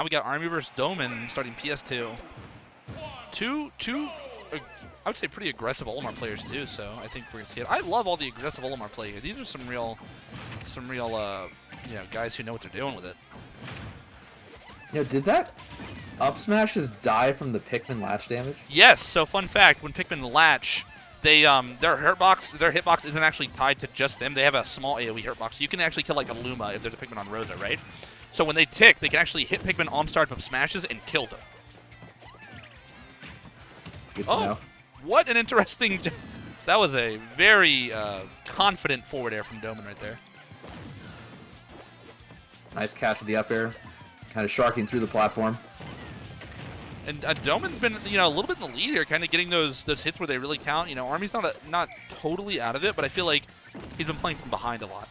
we got Army versus Doman starting PS2. Two, I would say pretty aggressive Olimar players too. So I think we're gonna see it. I love all the aggressive Olimar play here. These are some real, guys who know what they're doing with it. Did that up smash just die from the Pikmin latch damage? Yes. So fun fact: when Pikmin latch, they their hitbox isn't actually tied to just them. They have a small AOE hitbox. So you can actually kill like a Luma if there's a Pikmin on Rosa, right? So when they tick, they can actually hit Pikmin on start of smashes and kill them. Good to know. What an interesting... That was a very confident forward air from Doman right there. Nice catch with the up air. Kind of sharking through the platform. And Doman's been, a little bit in the lead here, kind of getting those hits where they really count. Army's not totally out of it, but I feel like he's been playing from behind a lot.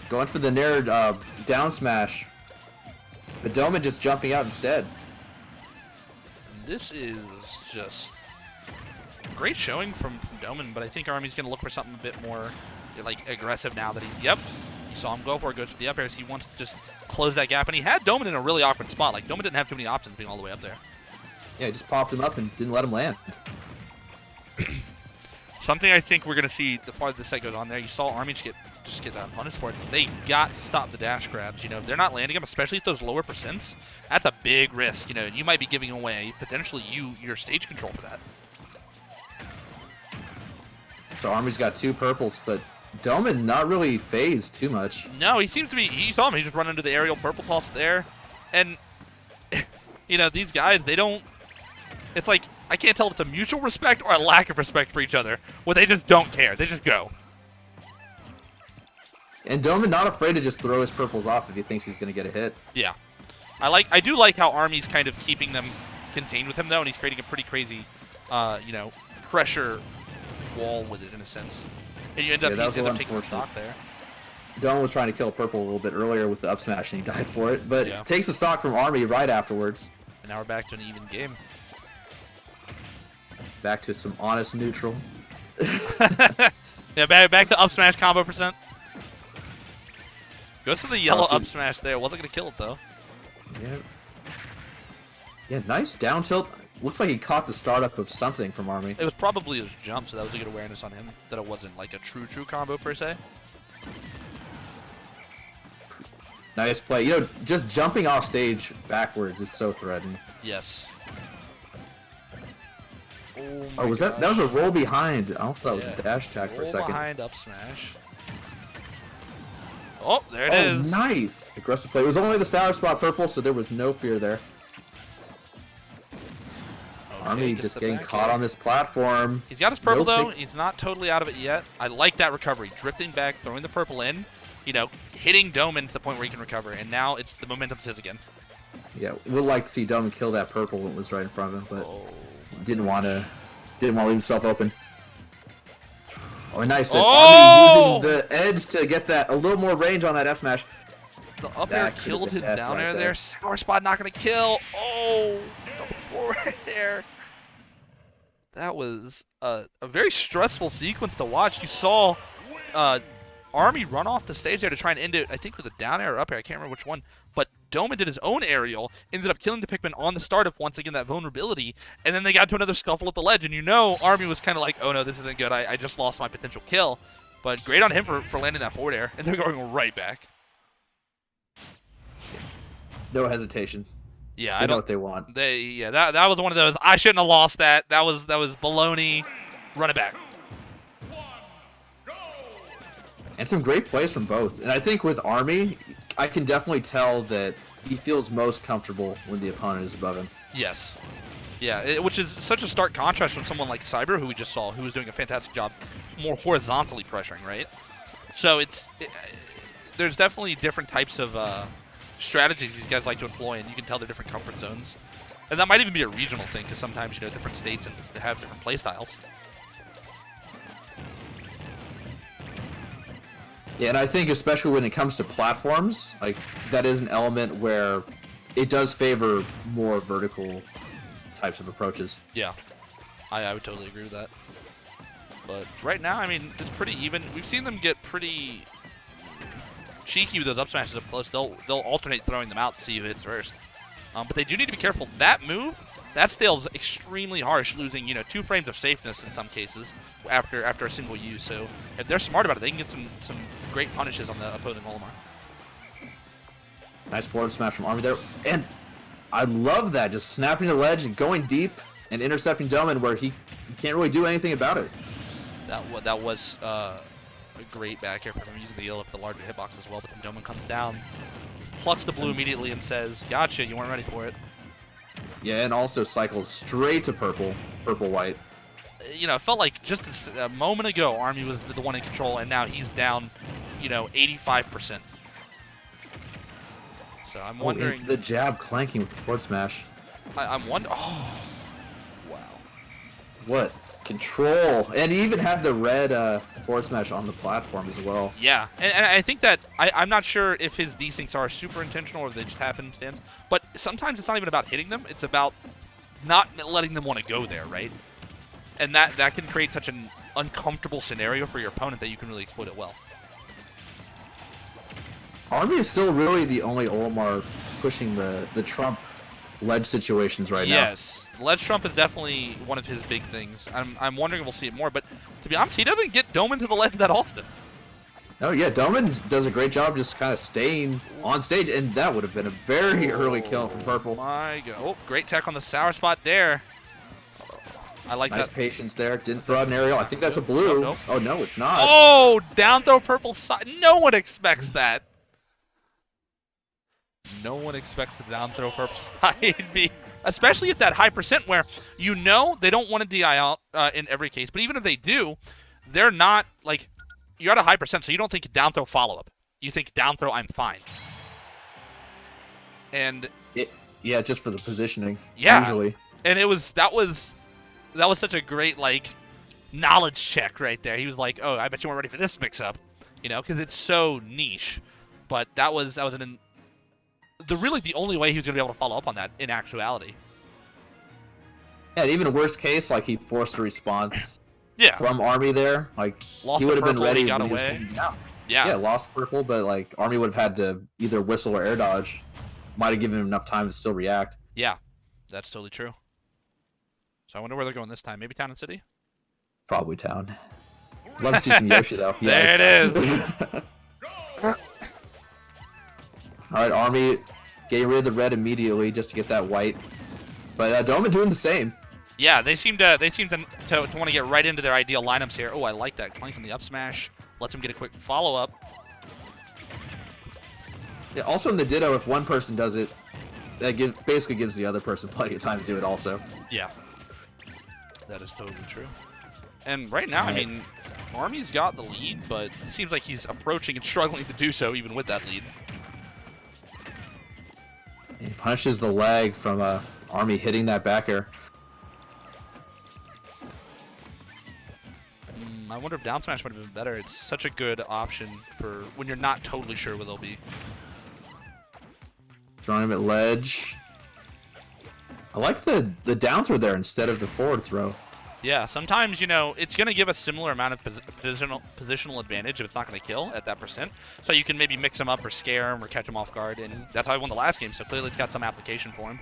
Going for the nair down smash. But Doman just jumping out instead. This is just great showing from Doman, but I think Army's going to look for something a bit more aggressive now that he's, yep, you saw him go for it, goes for the up airs. He wants to just close that gap, and he had Doman in a really awkward spot. Like, Doman didn't have too many options being all the way up there. Yeah, he just popped him up and didn't let him land. Something I think we're going to see the farther the set goes on there, you saw Army just get punished for it. They've got to stop the dash grabs. If they're not landing them, especially at those lower percents, that's a big risk. You might be giving away potentially your stage control for that. So Army's got 2 purples, but Doman not really phased too much. No, he seems to be. You saw him. He just run into the aerial purple toss there, and these guys, they don't. It's like I can't tell if it's a mutual respect or a lack of respect for each other, where they just don't care. They just go. And Doman not afraid to just throw his purples off if he thinks he's going to get a hit. Yeah, I do like how Army's kind of keeping them contained with him though, and he's creating a pretty crazy, pressure wall with it in a sense. And you end up taking the stock there. Doman was trying to kill purple a little bit earlier with the up smash and he died for it, but takes the stock from Army right afterwards. And now we're back to an even game. Back to some honest neutral. Yeah, back to up smash combo percent. Goes for the yellow up smash there. Wasn't going to kill it, though. Yeah, nice down tilt. Looks like he caught the startup of something from Army. It was probably his jump, so that was a good awareness on him, that it wasn't like a true combo, per se. Nice play. Just jumping off stage backwards is so threatening. Yes. Oh, was that was a roll behind. I almost thought it was a dash attack for a second. Roll behind up smash. Oh, there it is. Nice. Aggressive play. It was only the sour spot purple, so there was no fear there. Okay, Army just getting caught on this platform. He's got his purple, though. He's not totally out of it yet. I like that recovery. Drifting back, throwing the purple in, hitting Doman to the point where he can recover, and now it's the momentum's his again. Yeah, would like to see Doman kill that purple when it was right in front of him, but didn't want to leave himself open. Oh, nice. Army using the edge to get that a little more range on that F smash. The up air killed his down air there. Sour spot not going to kill. Oh, the forward there. That was a very stressful sequence to watch. You saw Army run off the stage there to try and end it, I think, with a down air or up air. I can't remember which one. But Doman did his own aerial, ended up killing the Pikmin on the startup once again, that vulnerability, and then they got to another scuffle at the ledge, and Army was kind of like, oh no, this isn't good, I just lost my potential kill. But great on him for landing that forward air, and they're going right back. No hesitation. Yeah, I know what they want. That was one of those, I shouldn't have lost that. That was baloney. Run it back. And some great plays from both. And I think with Army, I can definitely tell that he feels most comfortable when the opponent is above him. Yes. Yeah, which is such a stark contrast from someone like Cyber, who we just saw, who was doing a fantastic job more horizontally pressuring, right? So there's definitely different types of strategies these guys like to employ, and you can tell they're different comfort zones. And that might even be a regional thing, because sometimes, different states have different play styles. Yeah, and I think especially when it comes to platforms, like, that is an element where it does favor more vertical types of approaches. Yeah, I would totally agree with that. But right now, I mean, it's pretty even. We've seen them get pretty cheeky with those up smashes up close. They'll alternate throwing them out to see who hits first. But they do need to be careful. That move, that stale is extremely harsh, losing 2 frames of safeness in some cases after a single use. So if they're smart about it, they can get some great punishes on the opposing Olimar. Nice forward smash from Army there, and I love that, just snapping the ledge and going deep and intercepting Doman where he can't really do anything about it. That was a great back air from him, using the yellow for the larger hitbox as well. But then Doman comes down, plucks the blue immediately, and says, "Gotcha, you weren't ready for it." Yeah, and also cycles straight to purple, white. It felt like just a moment ago Army was the one in control, and now he's down, 85%. So I'm wondering. The jab clanking with the forward smash. I'm wondering. Oh, wow. What control? And he even had the red forward smash on the platform as well. Yeah, and I think that I'm not sure if his desyncs are super intentional or if they just happenstance. But sometimes it's not even about hitting them; it's about not letting them want to go there, right? And that can create such an uncomfortable scenario for your opponent that you can really exploit it well. Army is still really the only Olimar pushing the Trump ledge situations right now. Yes, ledge Trump is definitely one of his big things. I'm wondering if we'll see it more, but to be honest, he doesn't get Doman to the ledge that often. Oh yeah, Doman does a great job just kind of staying on stage, and that would have been a very early kill from purple. My God. Oh, great tech on the sour spot there. I like nice that. Patience there. Didn't throw out an aerial. I think that's a blue. Nope. Oh no, it's not. Oh, down throw purple side. No one expects that. No one expects the down throw purple side B, especially at that high percent where they don't want to DI out in every case. But even if they do, they're not like you're at a high percent, so you don't think down throw follow up. You think down throw, I'm fine. And yeah, just for the positioning. Yeah, usually. And that was such a great knowledge check right there. He was like, "Oh, I bet you weren't ready for this mix up," because it's so niche. But that was really the only way he was going to be able to follow up on that in actuality. Yeah, and even worst case, he forced a response from Army there. Lost he would have been ready. He got away. Yeah, lost purple, but Army would have had to either whistle or air dodge. Might have given him enough time to still react. Yeah, that's totally true. So I wonder where they're going this time. Maybe Town and City? Probably Town. Love to see some Yoshi, though. There it is. All right, Army getting rid of the red immediately just to get that white. But Doman doing the same. Yeah, they seem to want to get right into their ideal lineups here. Oh, I like that. Clanking the up smash. Lets him get a quick follow-up. Yeah, also in the Ditto, if one person does it, that basically gives the other person plenty of time to do it also. Yeah. That is totally true. And right now, I mean, Army's got the lead, but it seems like he's approaching and struggling to do so even with that lead. He punishes the lag from Army hitting that back air. I wonder if down smash would have been better. It's such a good option for when you're not totally sure where they'll be. Throwing him at ledge. I like the down throw there instead of the forward throw. Yeah, sometimes, it's going to give a similar amount of positional advantage if it's not going to kill at that percent. So you can maybe mix him up or scare him or catch him off guard, and that's how he won the last game, so clearly it's got some application for him.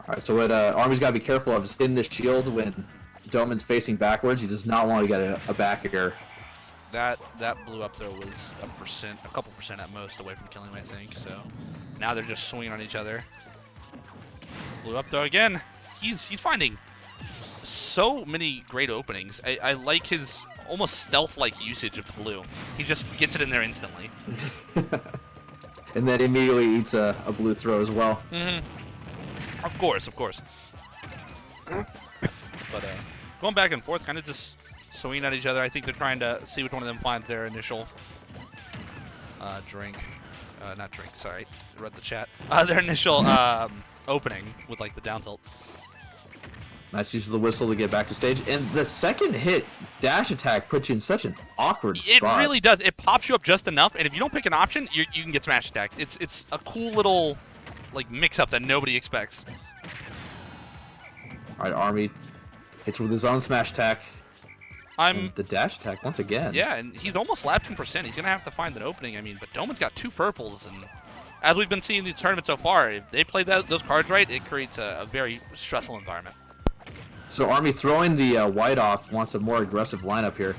All right, so what Army's got to be careful of is hitting this shield when Doman's facing backwards. He does not want to get a back air. That blue up throw was a couple percent at most away from killing him, I think, so now they're just swinging on each other. Blue up throw again. He's finding so many great openings. I like his almost stealth-like usage of the blue. He just gets it in there instantly. And then immediately eats a blue throw as well. Mm-hmm. Of course. But going back and forth, kind of just swinging at each other. I think they're trying to see which one of them finds their initial drink. Not drink, sorry. Read the chat. Their initial opening with the down tilt. Nice use of the whistle to get back to stage. And the second hit dash attack puts you in such an awkward spot. It really does. It pops you up just enough, and if you don't pick an option, you can get smash attacked. It's a cool little mix-up that nobody expects. All right, Army hits with his own smash attack. And the dash attack once again. Yeah, and he's almost lapping percent. He's gonna have to find an opening. I mean, but Doman's got 2 purples, and as we've been seeing in the tournament so far, if they play those cards right, it creates a very stressful environment. So Army throwing the white off wants a more aggressive lineup here.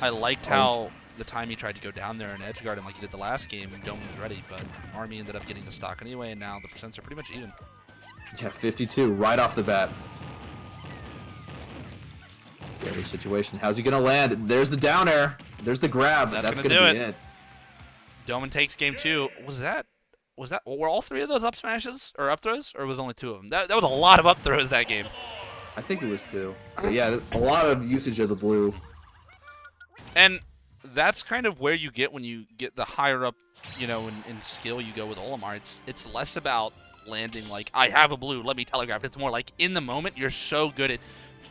I liked how the time he tried to go down there and edge guard him like he did the last game, Doman was ready, but Army ended up getting the stock anyway, and now the percents are pretty much even. Yeah, 52 right off the bat. Scary situation. How's he gonna land? There's the down air. There's the grab. That's gonna do be it. Doman takes game 2. Were all 3 of those up smashes or up throws, or was only 2 of them? That was a lot of up throws that game. I think it was 2. But yeah, a lot of usage of the blue. And that's kind of where you get when you get the higher up, you know, in skill you go with Olimar. It's less about landing like, I have a blue, let me telegraph. It's more like, in the moment, you're so good at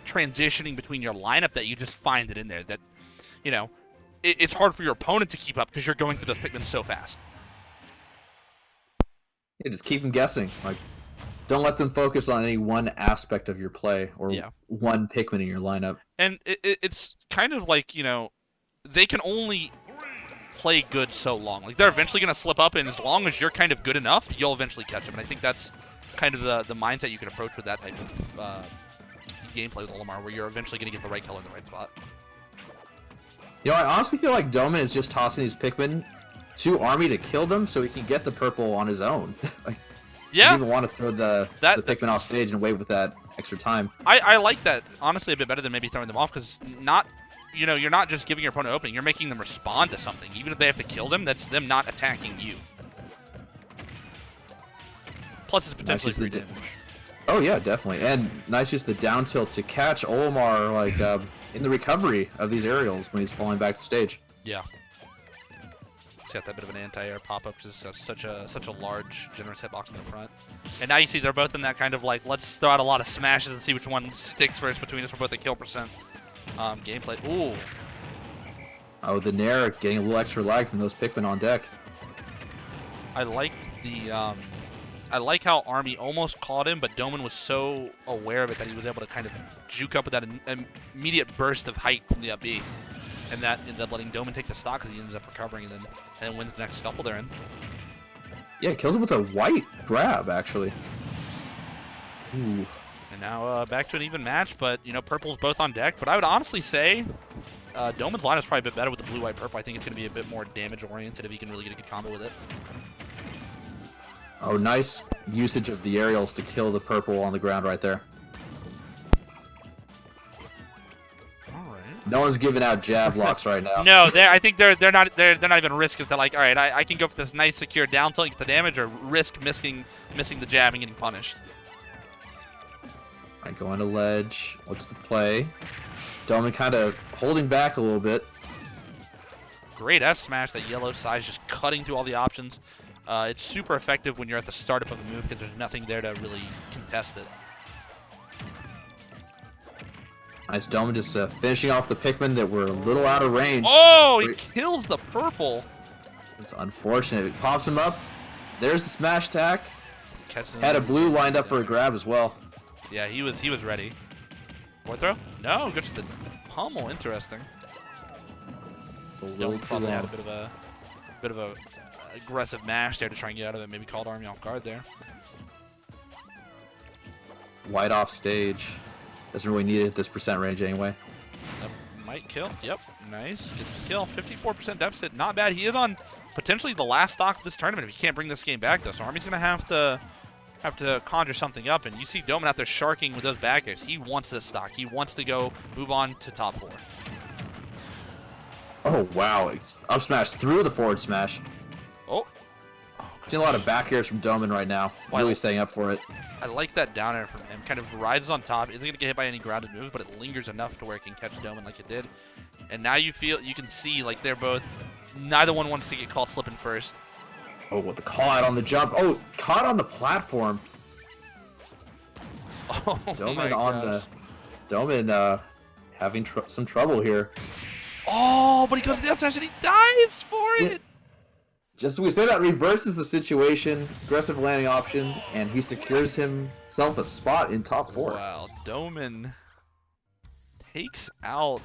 transitioning between your lineup that you just find it in there. That, you know, it's hard for your opponent to keep up because you're going through those Pikmin so fast. Yeah, just keep them guessing. Like, don't let them focus on any one aspect of your play or one Pikmin in your lineup. And it's kind of like, you know, they can only play good so long. Like, they're eventually going to slip up, and as long as you're kind of good enough, you'll eventually catch them. And I think that's kind of the mindset you can approach with that type of gameplay with Olimar, where you're eventually going to get the right color in the right spot. You know, I honestly feel like Doman is just tossing his Pikmin to Army to kill them so he can get the purple on his own. Like, he doesn't even want to throw the Pikmin off stage and wait with that extra time. I like that, honestly, a bit better than maybe throwing them off, because you know, you're not just giving your opponent opening, you're making them respond to something. Even if they have to kill them, that's them not attacking you. Plus, it's potentially free damage. Oh, yeah, definitely. And nice just the down tilt to catch Olimar, like, in the recovery of these aerials when he's falling back to stage. Yeah. He's got that bit of an anti-air pop-up, just such a large, generous hitbox in the front. And now you see they're both in that kind of, like, let's throw out a lot of smashes and see which one sticks first between us. We're both at kill percent. Gameplay. Ooh. Oh, the Nair getting a little extra lag from those Pikmin on deck. I liked the, I like how Army almost caught him, but Doman was so aware of it that he was able to kind of juke up with that immediate burst of height from the up B. And that ends up letting Doman take the stock because he ends up recovering and then wins the next scuffle they're in. Yeah, kills him with a white grab, actually. Ooh. And now back to an even match, but, you know, purple's both on deck. But I would honestly say Doman's line is probably a bit better with the blue-white-purple. I think it's going to be a bit more damage-oriented if he can really get a good combo with it. Oh, nice usage of the aerials to kill the purple on the ground right there. All right. No one's giving out jab blocks right now. No, I think they're not even risking it. They're like, all right, I can go for this nice secure down tilt, get the damage, or risk missing the jab and getting punished. All right, going to ledge. What's the play? Doman kind of holding back a little bit. Great F smash, that yellow size just cutting through all the options. It's super effective when you're at the startup of a move because there's nothing there to really contest it. Nice Doman just finishing off the Pikmin that were a little out of range. Oh, he kills the purple. It's unfortunate. It pops him up. There's the smash attack. Had a blue lined up for a grab as well. Yeah, he was ready. Fourth throw? No, good for the pummel. Interesting. Doman probably had a bit of a aggressive mash there to try and get out of it. Maybe called Army off guard there. White off stage. Doesn't really need it at this percent range anyway. That might kill. Yep, nice. Gets the kill. 54% deficit. Not bad. He is on potentially the last stock of this tournament if he can't bring this game back, though. So Army's going to have to conjure something up. And you see Doman out there sharking with those back airs. He wants this stock. He wants to go move on to top 4. Oh, wow. Up smash through the forward smash. Oh. Seeing a lot of back airs from Doman right now. Really setting up for it. I like that down air from him. Kind of rises on top. Isn't going to get hit by any grounded moves, but it lingers enough to where it can catch Doman like it did. And now you can see like they're both, neither one wants to get caught slipping first. Oh, what the call out on the jump. Oh, caught on the platform. Oh, Doman Doman having some trouble here. Oh, but he goes to the up smash and he dies for it. Just as we say that, reverses the situation, aggressive landing option, and he secures himself a spot in top 4. Wow, Doman takes out